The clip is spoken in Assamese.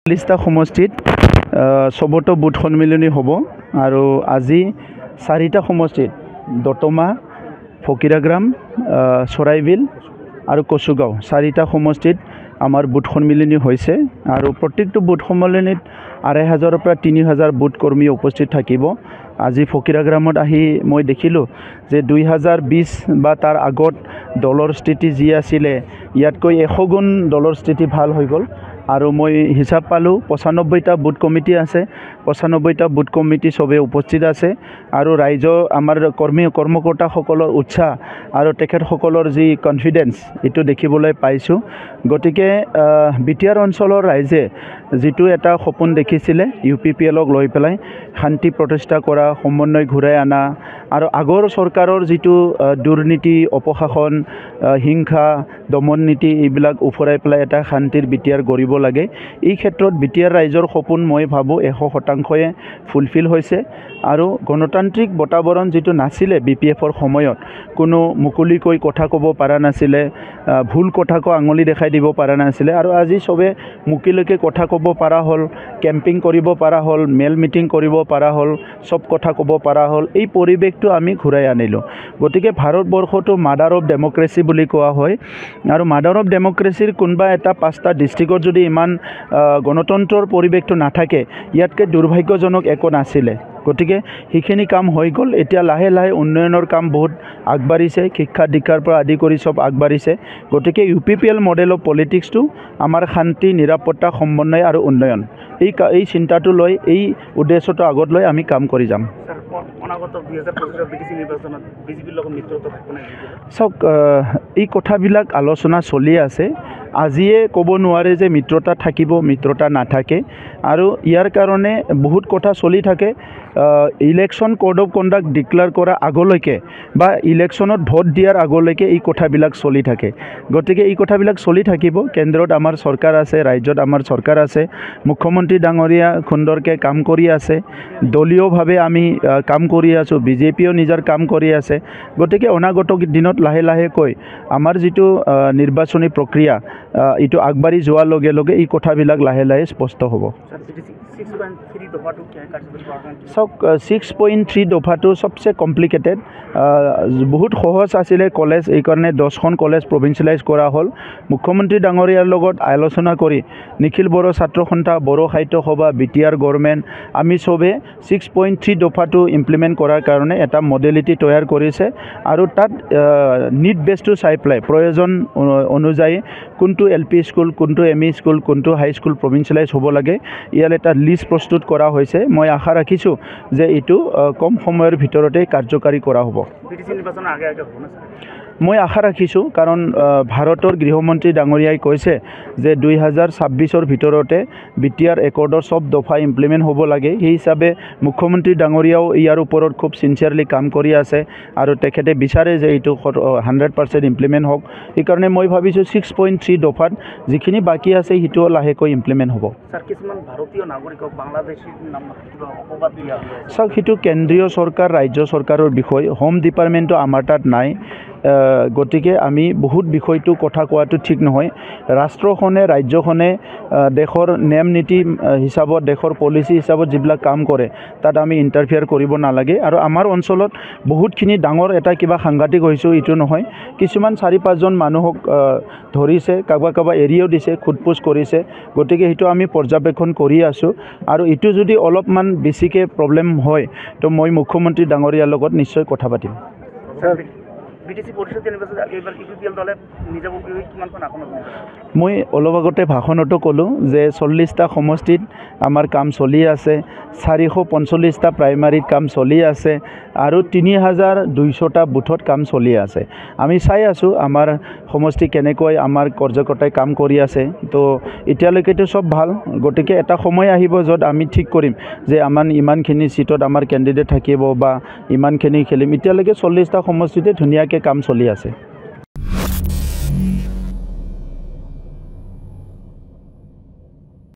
40টা সমষ্টিত সবতো বুথ সন্মিলনী হ'ব আৰু আজি 4টা সমষ্টিত দতমা ফকিৰাগ্ৰাম চৰাইবিল আৰু কচুগাঁও 4টা সমষ্টিত আমাৰ বুথ সন্মিলনী হৈছে আৰু প্ৰত্যেকটো বুথ সন্মিলনীত 2500 পৰা 3000 বুথ কৰ্মী উপস্থিত থাকিব। আজি ফকিৰাগ্ৰামত আহি মই দেখিলোঁ যে 2020 বা তাৰ আগত দলৰ স্থিতি যি আছিলে ইয়াতকৈ 100 গুণ দলৰ স্থিতি ভাল হৈ গ'ল আৰু মই হিচাপ পালোঁ 95টা বুথ কমিটি আছে 95টা বুথ কমিটি সবে উপস্থিত আছে আৰু ৰাইজ আমাৰ কৰ্মকৰ্তাসকলৰ উৎসাহ আৰু তেখেতসকলৰ যি কনফিডেন্স এটো দেখিবলৈ পাইছোঁ। গতিকে বিটিআৰ অঞ্চলৰ ৰাইজে যেটো এটা সপোন দেখিছিলে UPPLক লৈ পেলাই শান্তি প্ৰতিষ্ঠা কৰা সমন্বয় ঘূৰাই আনা আৰু আগৰ চৰকাৰৰ যেটো দুৰ্নীতি অপশাসন হিংসা দমন নীতি এইবিলাক উফৰাই পেলাই এটা শান্তিৰ বিটিআৰ গঢ়িব লাগে। এই ক্ষেত্ৰত বিটিআৰ ৰাইজৰ সপোন মই ভাবো 100%য়ে ফুলফিল হৈছে আৰু গণতান্ত্ৰিক বাতাবৰণ যেটো নাছিলে BPFৰ সময়ত কোনো মুকলিকৈ কথা ক'ব পৰা নাছিলে ভুল কথাকো আঙুলি দেখাই দিব পৰা নাছিলে আৰু আজি সবে মুকলিকৈ কথা ক'ব পৰা হ'ল কেম্পিং কৰিব পৰা হ'ল মেল মিটিং কৰিব পৰা হ'ল সব কথা ক'ব পৰা হ'ল এই পৰিৱেশটো আমি ঘূৰাই আনিলোঁ। গতিকে ভাৰতবৰ্ষটো মাদাৰ অফ ডেমক্ৰেসি বুলি কোৱা হয় আৰু মাদাৰ অফ ডেমক্ৰেসিৰ কোনবা এটা 5টা ডিস্ট্ৰিক্টত যদি ইমান গণতন্ত্ৰৰ পৰিৱেশটো নাথাকে ইয়াতকৈ দুৰ্ভাগ্যজনক একো নাছিলে। গতিকে সেইখিনি কাম হৈ গ'ল এতিয়া লাহে লাহে উন্নয়নৰ কাম বহুত আগবাঢ়িছে শিক্ষা দীক্ষাৰ পৰা আদি কৰি সব আগবাঢ়িছে। গতিকে UPPL মডেল অফ পলিটিক্সটো আমাৰ শান্তি নিৰাপত্তা সমন্বয় আৰু উন্নয়ন এই চিন্তাটো লৈ এই উদ্দেশ্যটো আগত লৈ আমি কাম কৰি যাম। চাওক এই কথাবিলাক আলোচনা চলি আছে আজিয়ে ক'ব নোৱাৰে যে মিত্ৰতা থাকিব মিত্ৰতা নাথাকে আৰু ইয়াৰ কাৰণে বহুত কথা চলি থাকে election code of conduct declare কৰা আগলৈকে বা ইলেকশ্যনত ভোট দিয়াৰ আগলৈকে এই কথাবিলাক চলি থাকে। গতিকে এই কথাবিলাক চলি থাকিব কেন্দ্ৰত আমাৰ চৰকাৰ আছে ৰাজ্যত আমাৰ চৰকাৰ আছে মুখ্যমন্ত্ৰী ডাঙৰীয়া সুন্দৰকৈ কাম কৰি আছে দলীয়ভাৱে আমি কাম কৰি আছো BJPও নিজৰ কাম কৰি আছে। গতিকে অনাগত দিনত লাহে লাহেকৈ আমাৰ যেটো নিৰ্বাচনী প্ৰক্ৰিয়া এটো আগবাঢ়ি যোৱাৰ লগে লগে এই কথাবিলাক লাহে লাহে স্পষ্ট হ'ব। 6.3 দফাটো সবচে কমপ্লিকেটেড বহুত সহজ আছিলে কলেজ এই কাৰণে 10খন কলেজ প্ৰভিন্সিয়েলাইজ কৰা হ'ল মুখ্যমন্ত্ৰী ডাঙৰীয়াৰ লগত আলোচনা কৰি নিখিল বড়ো ছাত্ৰ সন্থা বড়ো সাহিত্য সভা BTR গভৰ্ণমেণ্ট আমি সবে 6.3 দফাটো ইমপ্লিমেন্ট কৰাৰ কাৰণে এটা মডেলিটি তৈয়াৰ কৰিছে আৰু তাত নিড বেসটো চাই পেলাই প্ৰয়োজন অনুযায়ী কোনটো LP স্কুল কোনটো ME স্কুল কোনটো হাই স্কুল প্ৰভিন্সিয়েলাইজ হ'ব লাগে ইয়াৰ এটা লিষ্ট প্ৰস্তুত কৰা হৈছে। মই আশা ৰাখিছোঁ যে এটো কম সময়ৰ ভিতৰতে কাৰ্যকাৰী কৰা হ'ব। মই আশা ৰাখিছোঁ কাৰণ ভাৰতৰ গৃহমন্ত্ৰী ডাঙৰীয়াই কৈছে যে 2026ৰ ভিতৰতে BTR একৰ্ডৰ সব দফা ইমপ্লিমেন্ট হ'ব লাগে এই হিচাপে মুখ্যমন্ত্ৰী ডাঙৰীয়াও ইয়াৰ ওপৰত খুব সিনচিয়াৰলি কাম কৰি আছে আৰু তেখেতে বিচাৰে যে এইটো 100% ইমপ্লিমেন্ট হওক। এই কাৰণে মই ভাবিছোঁ 6.3 দফাত যিখিনি বাকি আছে হিটো লাহেকৈ ইমপ্লিমেন্ট হ'ব। স্যাৰ কিছুমান ভাৰতীয় নাগৰিকক বাংলাদেশীৰ নাম কিবা অপবাদ দিয়া চাওক হিটো কেন্দ্ৰীয় চৰকাৰ ৰাজ্য চৰকাৰৰ বিষয় হোম ডিপাৰ্টমেণ্টটো আমাৰ তাত নাই গতিকে আমি বহুত বিষয়টো কথা কোৱাটো ঠিক নহয় ৰাষ্ট্ৰখনে ৰাজ্যখনে দেশৰ নিয়ম নীতি হিচাপত দেশৰ পলিচি হিচাপত যিবিলাক কাম কৰে তাত আমি ইন্টাৰফিয়াৰ কৰিব নালাগে আৰু আমাৰ অঞ্চলত বহুতখিনি ডাঙৰ এটা কিবা সাংঘাতিক হৈছো ইটো নহয় কিছুমান 4-5 জন মানুহক ধৰিছে কাবা এৰিয়াও দিছে খুদপুচ কৰিছে গতিকে হিটো আমি পৰ্যবেক্ষণ কৰি আছো আৰু ইটো যদি অলপমান বেছিকে প্ৰবলেম হয় তো মই মুখ্যমন্ত্ৰী ডাঙৰীয়াৰ লগত নিশ্চয় কথা পাতিম। মই অলপ আগতে ভাষণতো ক'লো যে 40টা সমষ্টিত আমাৰ কাম চলি আছে 445টা প্ৰাইমাৰীত কাম চলি আছে আৰু 3200টা বুথত কাম চলি আছে। আমি চাই আছো আমাৰ সমষ্টি কেনেকৈ আমাৰ কাৰ্যকৰ্তাই কাম কৰি আছে তো এতিয়ালৈকেতো সব ভাল গতিকে এটা সময় আহিব যত আমি ঠিক কৰিম যে আমাৰ ইমানখিনি সিটত আমাৰ ক্যান্ডিডেট থাকিব বা ইমানখিনি খেলিম এতিয়ালৈকে 40টা সমষ্টিতে ধুনীয়াকৈ কাম চলি আছে।